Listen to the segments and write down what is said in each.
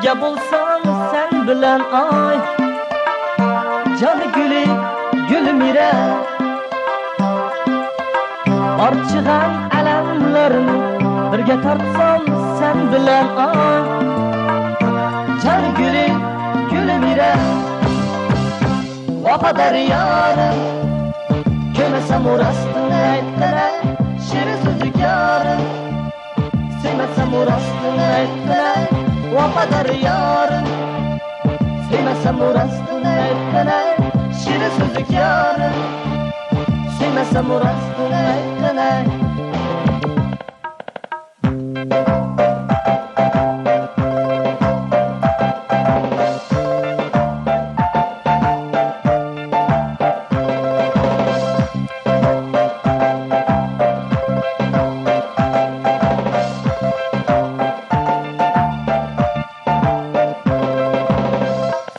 birga bo'lsam sen bilan ay joni guli gulim ira orchig'an alamlarni birga tortsam sen bilan ay joni guli gulim ira vafodar yorim ko'masam rostini aytdilar shirin so'zlik yorim sevmasam rostini aytdilar vafodar yorim sevmasam rostini aytdilar shirin so'zlik yorim sevmasam rostini aytdilar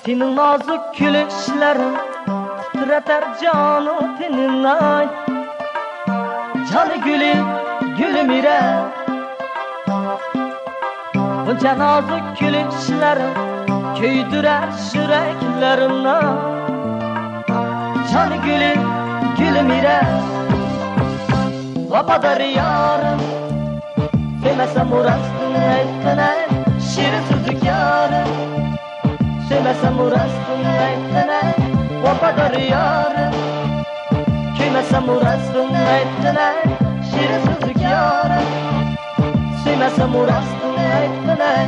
senin nazik gülüşlerin titreter canı tenin ay canı gülü gülüm ire bunca nazik gülüşlerin köydürer yüreklerimle canı gülü gülüm ire vafodar yarım sevmesem rostini aytdilar shirin so'zlik yorim sevmesem rostini aytdilar vafodar yorim kuymasam rostini aytdilar shirin so'zlik yorim sevmesem rostini aytdilar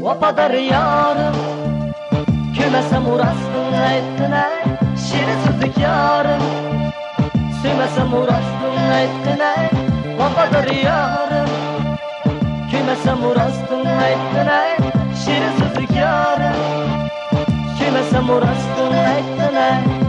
vafodar yorim kuymasam rostini aytdilar shirin so'zlik yorim sevmasam rostini aytdilar vafodar yorim kuymasam rostini aytdilar shirin so'zlik yorim sevmasam rostini aytdilar